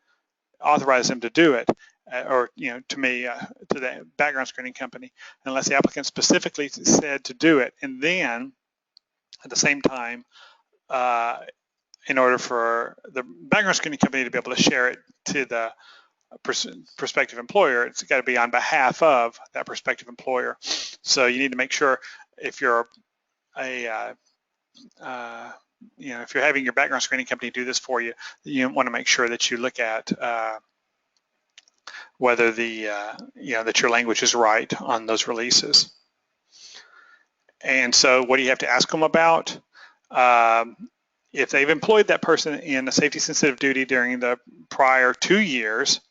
authorize them to do it, or to me, to the background screening company, unless the applicant specifically said to do it. And then, at the same time, in order for the background screening company to be able to share it to the prospective employer, it's got to be on behalf of that prospective employer. So you need to make sure, if you're if you're having your background screening company do this for you, you want to make sure that you look at whether that your language is right on those releases. And so what do you have to ask them about? If they've employed that person in a safety sensitive duty during the prior 2 years,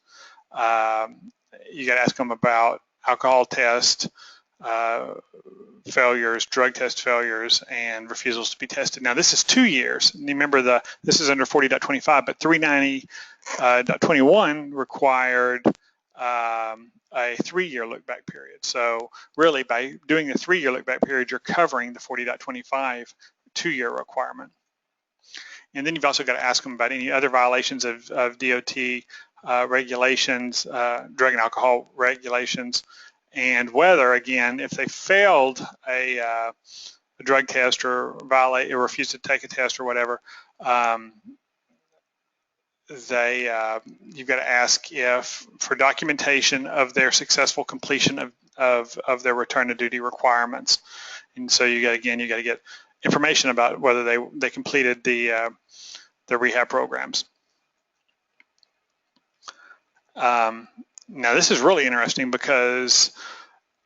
you got to ask them about alcohol test failures, drug test failures, and refusals to be tested. Now this is 2 years. And remember, this is under 40.25, but 390.21 required a 3-year look back period. So really, by doing the 3-year look back period, you're covering the 40.25 2-year requirement. And then you've also got to ask them about any other violations of DOT regulations, drug and alcohol regulations, and whether, again, if they failed a drug test or refused to take a test or whatever, you've got to ask if, for documentation of their successful completion of their return to duty requirements. And so you got to get information about whether they completed the rehab programs. Now this is really interesting, because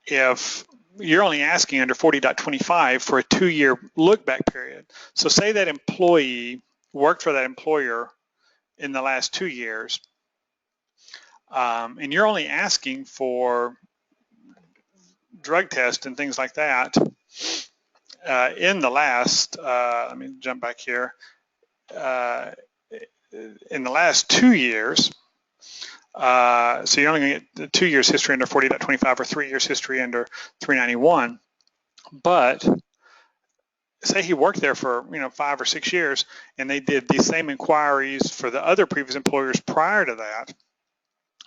if you're only asking under 40.25 for a 2-year look back period, so say that employee worked for that employer in the last 2 years, and you're only asking for drug tests and things like that in the last, let me jump back here, in the last 2 years, so you're only going to get 2 years history under 40.25 or 3 years history under 391. But say he worked there for 5 or 6 years, and they did the same inquiries for the other previous employers prior to that,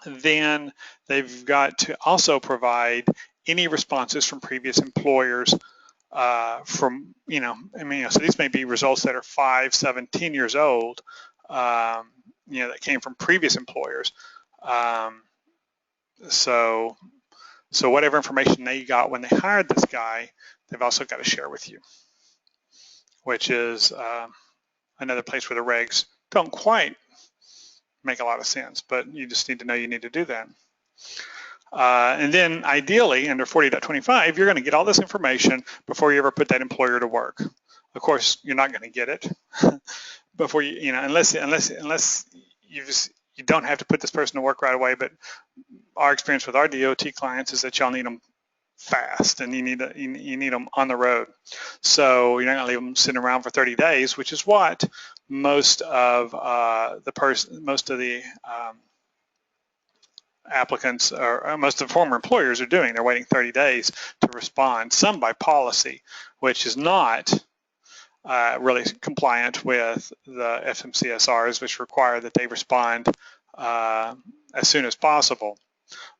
then they've got to also provide any responses from previous employers so these may be results that are 5, 7, 10 years old, that came from previous employers. So whatever information they got when they hired this guy, they've also got to share with you, which is another place where the regs don't quite make a lot of sense, but you just need to know you need to do that. And then ideally, under 40.25, you're going to get all this information before you ever put that employer to work. Of course, you're not going to get it before unless you don't have to put this person to work right away. But our experience with our DOT clients is that y'all need them fast, and you need them on the road. So you're not going to leave them sitting around for 30 days, which is what most of the applicants or most of the former employers are doing. They're waiting 30 days to respond, some by policy, which is not really compliant with the FMCSRs, which require that they respond as soon as possible.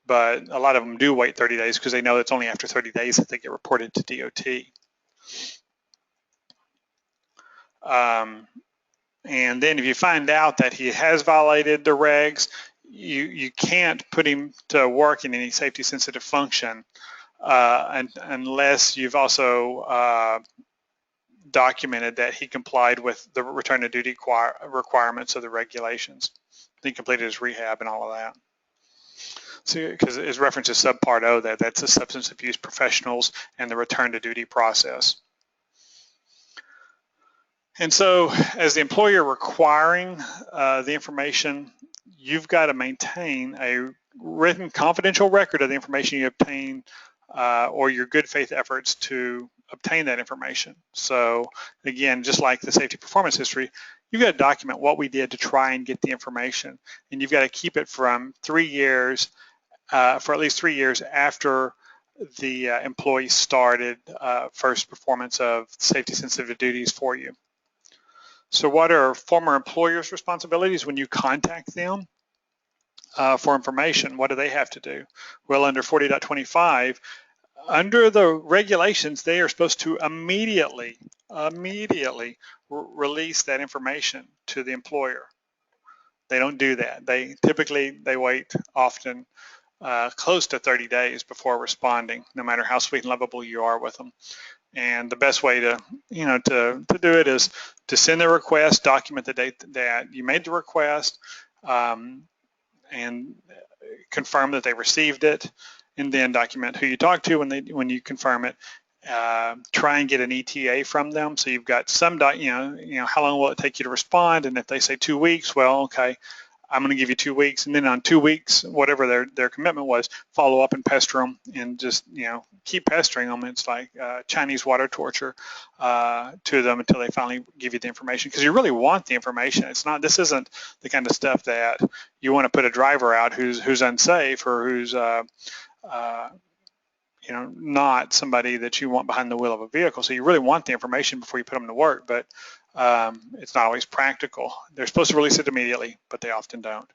But a lot of them do wait 30 days because they know it's only after 30 days that they get reported to DOT. And then if you find out that he has violated the regs, you can't put him to work in any safety sensitive function unless you've also documented that he complied with the return to duty requirements of the regulations. He completed his rehab and all of that. So, because it references subpart O, that's the substance abuse professionals and the return to duty process. And so as the employer requiring the information, you've got to maintain a written confidential record of the information you obtain or your good faith efforts to obtain that information. So again, just like the safety performance history, you've got to document what we did to try and get the information. And you've got to keep it from 3 years, for at least 3 years after the employee started first performance of safety sensitive duties for you. So what are former employers' responsibilities when you contact them for information? What do they have to do? Well, under 40.25, under the regulations, they are supposed to immediately release that information to the employer. They don't do that. They typically wait often close to 30 days before responding, no matter how sweet and lovable you are with them. And the best way to do it is to send the request, document the date that you made the request, and confirm that they received it, and then document who you talked to when you confirm it. Try and get an ETA from them, so you've got some how long will it take you to respond, and if they say 2 weeks, well, okay, I'm going to give you 2 weeks, and then on 2 weeks, whatever their commitment was, follow up and pester them, and just keep pestering them. It's like Chinese water torture to them until they finally give you the information, because you really want the information. This isn't the kind of stuff that you want to put a driver out who's unsafe or who's not somebody that you want behind the wheel of a vehicle. So you really want the information before you put them to work, but it's not always practical. They're supposed to release it immediately, but they often don't.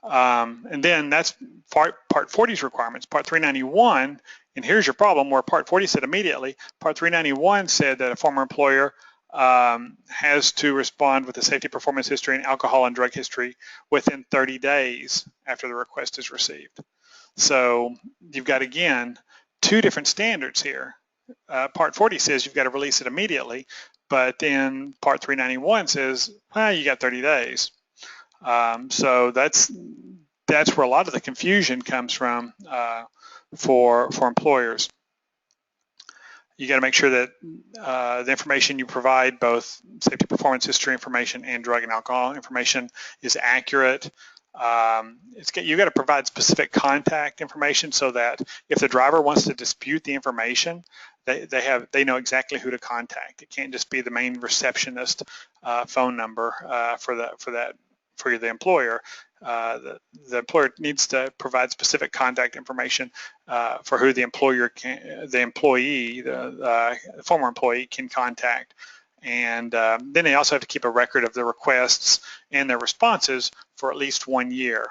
And then that's Part 40's requirements. Part 391, and here's your problem, where Part 40 said immediately, Part 391 said that a former employer has to respond with a safety performance history and alcohol and drug history within 30 days after the request is received. So you've got, again, 2 different standards here. Part 40 says you've got to release it immediately, but then Part 391 says, well, you got 30 days. So that's where a lot of the confusion comes from for employers. You got to make sure that the information you provide, both safety performance history information and drug and alcohol information, is accurate. You got to provide specific contact information so that if the driver wants to dispute the information, they know exactly who to contact. It can't just be the main receptionist phone number for the employer. The employer needs to provide specific contact information for who the former employee can contact. And then they also have to keep a record of the requests and their responses for at least 1 year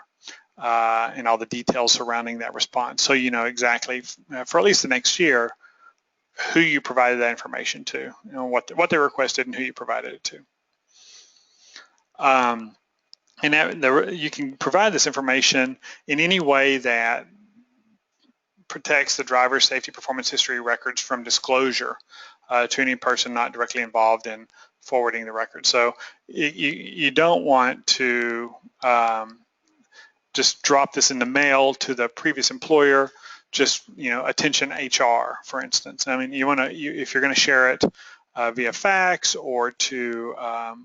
and all the details surrounding that response. So you know exactly for at least the next year who you provided that information to, what they requested and who you provided it to. You can provide this information in any way that protects the driver's safety performance history records from disclosure to any person not directly involved in forwarding the record. So you don't want to just drop this in the mail to the previous employer, just attention HR, for instance. I mean, if you're going to share it via fax or via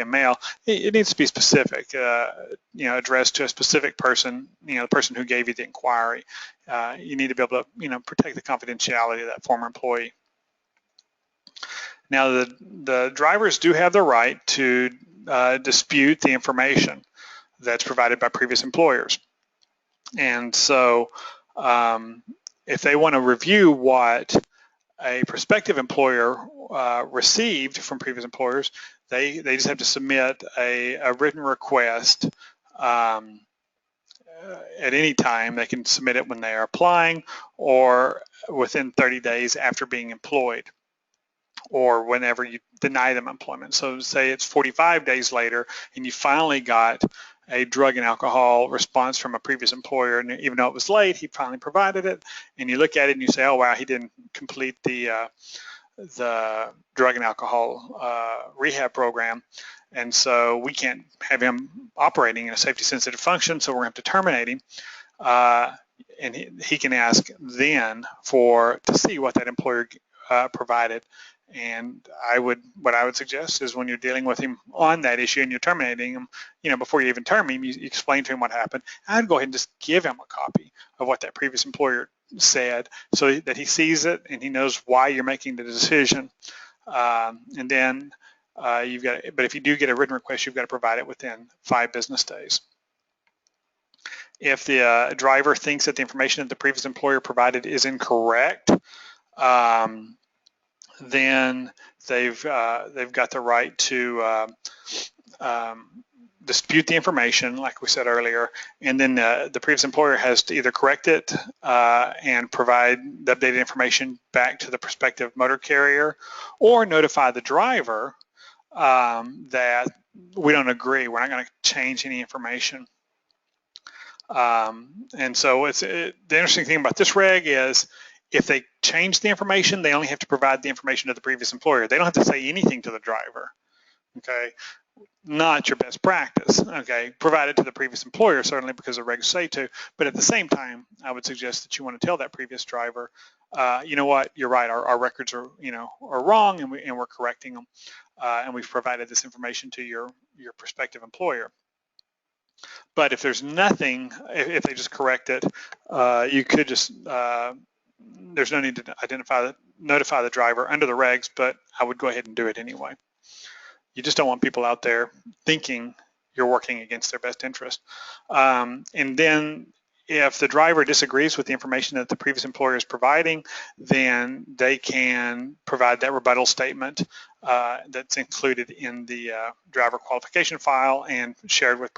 mail, it needs to be specific, addressed to a specific person, the person who gave you the inquiry. You need to be able to protect the confidentiality of that former employee. Now, the drivers do have the right to dispute the information that's provided by previous employers. And so if they want to review what a prospective employer received from previous employers, they just have to submit a written request at any time. They can submit it when they are applying or within 30 days after being employed, or whenever you deny them employment. So say it's 45 days later and you finally got a drug and alcohol response from a previous employer, and even though it was late, he finally provided it, and you look at it and you say, oh wow, he didn't complete the the drug and alcohol rehab program, and so we can't have him operating in a safety-sensitive function, so we're going to have to terminate him. And he can ask then to see what that employer provided. And what I would suggest is when you're dealing with him on that issue and you're terminating him, before you even terminate him, you explain to him what happened. I'd go ahead and just give him a copy of what that previous employer said so that he sees it and he knows why you're making the decision. And then but if you do get a written request, you've got to provide it within 5 business days. If the driver thinks that the information that the previous employer provided is incorrect, then they've got the right to dispute the information, like we said earlier, and then the previous employer has to either correct it and provide the updated information back to the prospective motor carrier, or notify the driver that we don't agree, we're not going to change any information. And so the interesting thing about this reg is if they change the information, they only have to provide the information to the previous employer. They don't have to say anything to the driver, okay? Not your best practice, okay? Provide it to the previous employer, certainly, because the regs say to, but at the same time, I would suggest that you want to tell that previous driver, you know what, you're right, our records are, are wrong, and we're correcting them, and we've provided this information to your prospective employer. But if there's nothing, if they just correct it, you could just, there's no need to notify the driver under the regs, but I would go ahead and do it anyway. You just don't want people out there thinking you're working against their best interest. And then if the driver disagrees with the information that the previous employer is providing, then they can provide that rebuttal statement that's included in the driver qualification file and shared with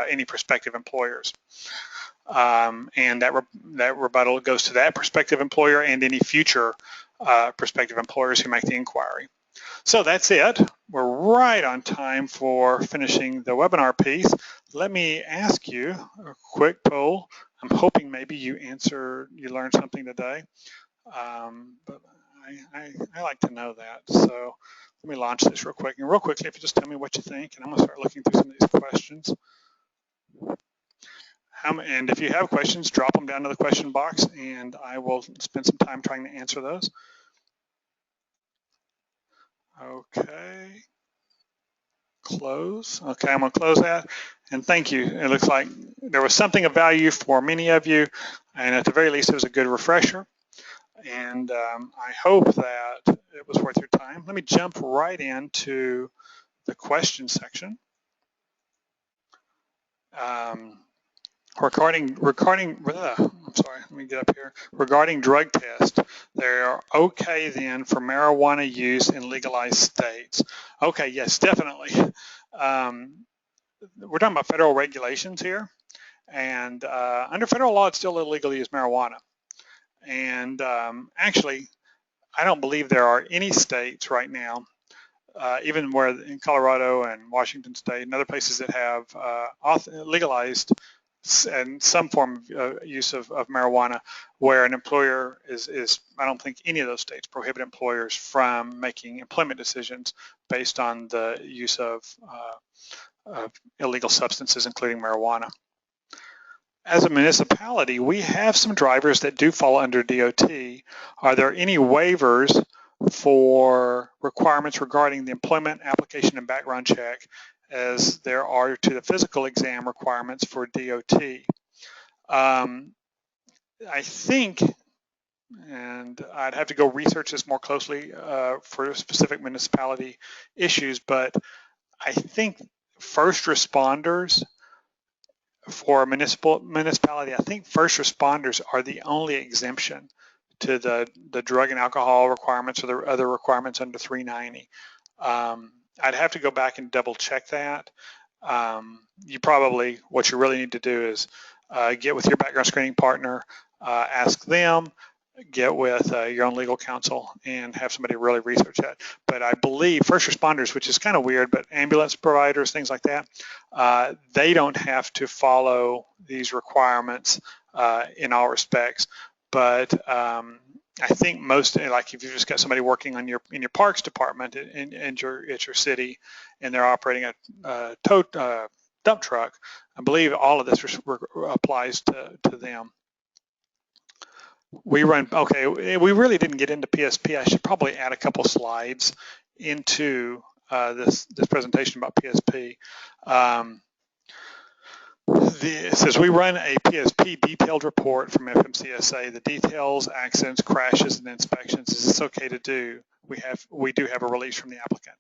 any prospective employers. And that rebuttal goes to that prospective employer and any future prospective employers who make the inquiry. So that's it. We're right on time for finishing the webinar piece. Let me ask you a quick poll. I'm hoping maybe you learned something today, but I like to know that. So let me launch this real quick. And real quickly, if you just tell me what you think, and I'm gonna start looking through some of these questions. And if you have questions, drop them down to the question box, and I will spend some time trying to answer those. Okay, close. Okay, I'm gonna close that, and thank you. It looks like there was something of value for many of you, and at the very least, it was a good refresher. And I hope that it was worth your time. Let me jump right into the question section. Regarding, I'm sorry, let me get up here. Regarding drug tests, they're okay then for marijuana use in legalized states. Okay, yes, definitely. We're talking about federal regulations here, and under federal law, it's still illegal to use marijuana. And actually, I don't believe there are any states right now, even where in Colorado and Washington State and other places that have legalized and some form of use of marijuana, where an employer is, I don't think any of those states prohibit employers from making employment decisions based on the use of illegal substances, including marijuana. As a municipality, we have some drivers that do fall under DOT. Are there any waivers for requirements regarding the employment application and background check as there are to the physical exam requirements for DOT? I think, and I'd have to go research this more closely for specific municipality issues, but I think first responders for a municipality, I think first responders are the only exemption to the drug and alcohol requirements or the other requirements under 390. I'd have to go back and double check that. What you really need to do is get with your background screening partner, ask them, get with your own legal counsel and have somebody really research that. But I believe first responders, which is kind of weird, but ambulance providers, things like that, they don't have to follow these requirements in all respects. But I think most, like if you've just got somebody working on in your parks department and at your city, and they're operating a dump truck, I believe all of this applies to them. We really didn't get into PSP. I should probably add a couple slides into this presentation about PSP. It says we run a PSP detailed report from FMCSA. The details, accidents, crashes, and inspections. Is this okay to do? We do have a release from the applicant.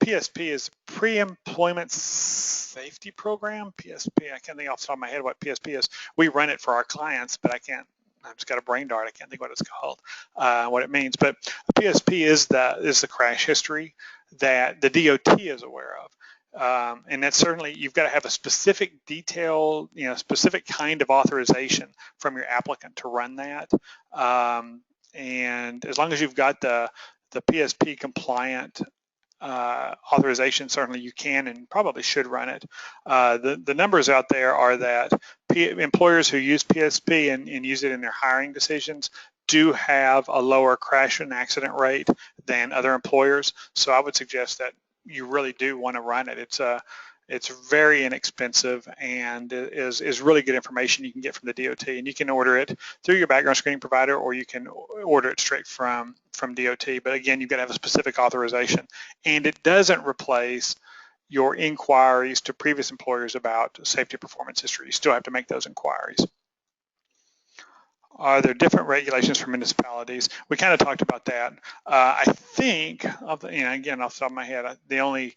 PSP is Pre-Employment Safety Program. PSP, I can't think off the top of my head what PSP is. We run it for our clients, but I've just got a brain dart. I can't think what it's called, what it means. But PSP is the crash history that the DOT is aware of. And that's certainly, you've got to have a specific detail, specific kind of authorization from your applicant to run that. And as long as you've got the PSP compliant authorization, certainly you can and probably should run it. The numbers out there are that employers who use PSP and use it in their hiring decisions do have a lower crash and accident rate than other employers. So I would suggest that you really do want to run it. It's very inexpensive and is really good information you can get from the DOT, and you can order it through your background screening provider, or you can order it straight from DOT. But again, you've got to have a specific authorization, and it doesn't replace your inquiries to previous employers about safety performance history. You still have to make those inquiries. Are there different regulations for municipalities? We kind of talked about that. I think, again, off the top of my head, the only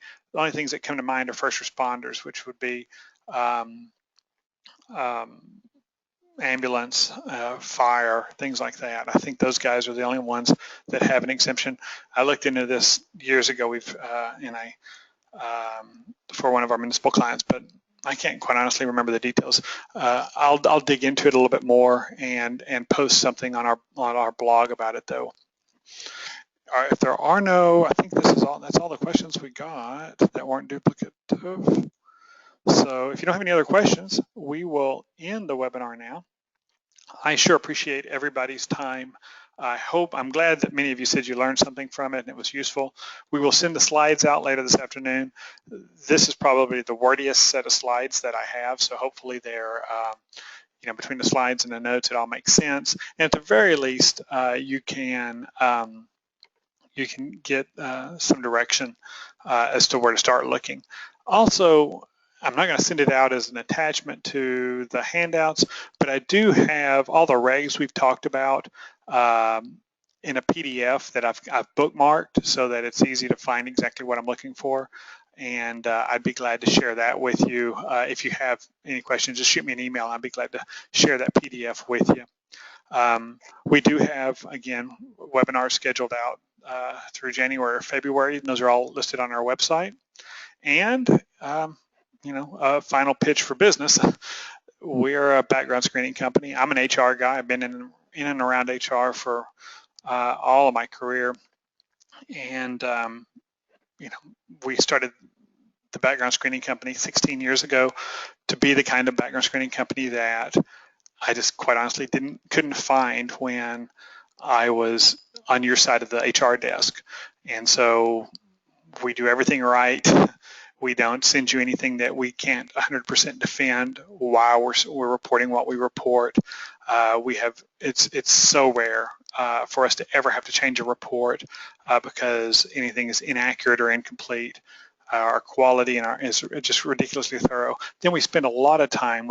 things that come to mind are first responders, which would be ambulance, fire, things like that. I think those guys are the only ones that have an exemption. I looked into this years ago. For one of our municipal clients, but I can't quite honestly remember the details. I'll dig into it a little bit more and post something on our blog about it, though. If there are no, I think that's all the questions we got that weren't duplicative. So if you don't have any other questions, we will end the webinar now. I sure appreciate everybody's time. I'm glad that many of you said you learned something from it and it was useful. We will send the slides out later this afternoon. This is probably the wordiest set of slides that I have, so hopefully they're, between the slides and the notes, it all makes sense. And at the very least, you can get some direction as to where to start looking. Also, I'm not going to send it out as an attachment to the handouts, but I do have all the regs we've talked about in a PDF that I've bookmarked so that it's easy to find exactly what I'm looking for. And I'd be glad to share that with you. If you have any questions, just shoot me an email. I'd be glad to share that PDF with you. We do have, again, webinars scheduled out through January or February, and those are all listed on our website. And a final pitch for business. We're a background screening company. I'm an HR guy. I've been in and around HR for all of my career. And, we started the background screening company 16 years ago to be the kind of background screening company that I just quite honestly couldn't find when I was on your side of the HR desk. And so we do everything right. We don't send you anything that we can't 100% defend while we're reporting what we report. It's so rare for us to ever have to change a report because anything is inaccurate or incomplete. Our quality is just ridiculously thorough. Then we spend a lot of time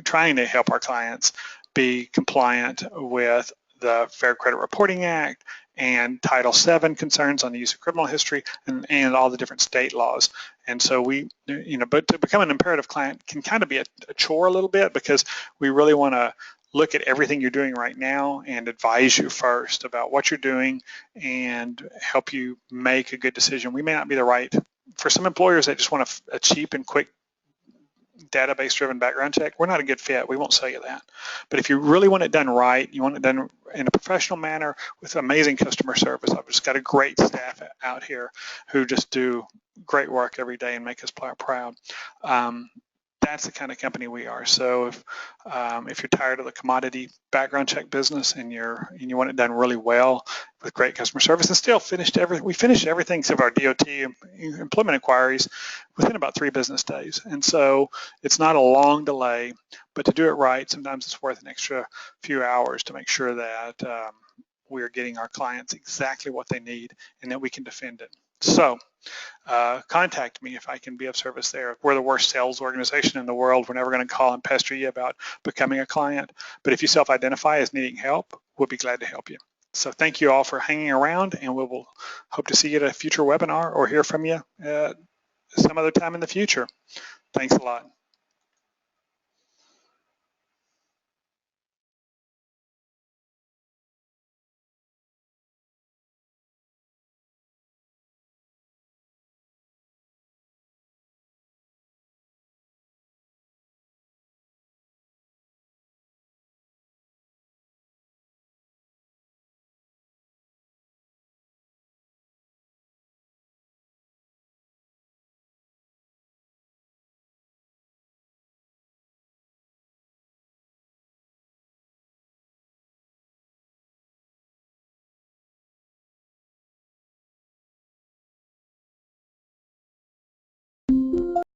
trying to help our clients be compliant with the Fair Credit Reporting Act and Title VII concerns on the use of criminal history and all the different state laws. And so but to become an imperative client can kind of be a chore a little bit because we really want to look at everything you're doing right now and advise you first about what you're doing and help you make a good decision. We may not be the right, for some employers that just want a cheap and quick database-driven background check, we're not a good fit. We won't sell you that. But if you really want it done right, you want it done in a professional manner with amazing customer service. I've just got a great staff out here who just do great work every day and make us proud. That's the kind of company we are. So if you're tired of the commodity background check business and you want it done really well with great customer service, and still we finished everything except our DOT employment inquiries within about 3 business days. And so it's not a long delay, but to do it right, sometimes it's worth an extra few hours to make sure that we are getting our clients exactly what they need and that we can defend it. So contact me if I can be of service there. We're the worst sales organization in the world. We're never going to call and pester you about becoming a client. But if you self-identify as needing help, we'll be glad to help you. So thank you all for hanging around, and we will hope to see you at a future webinar or hear from you some other time in the future. Thanks a lot.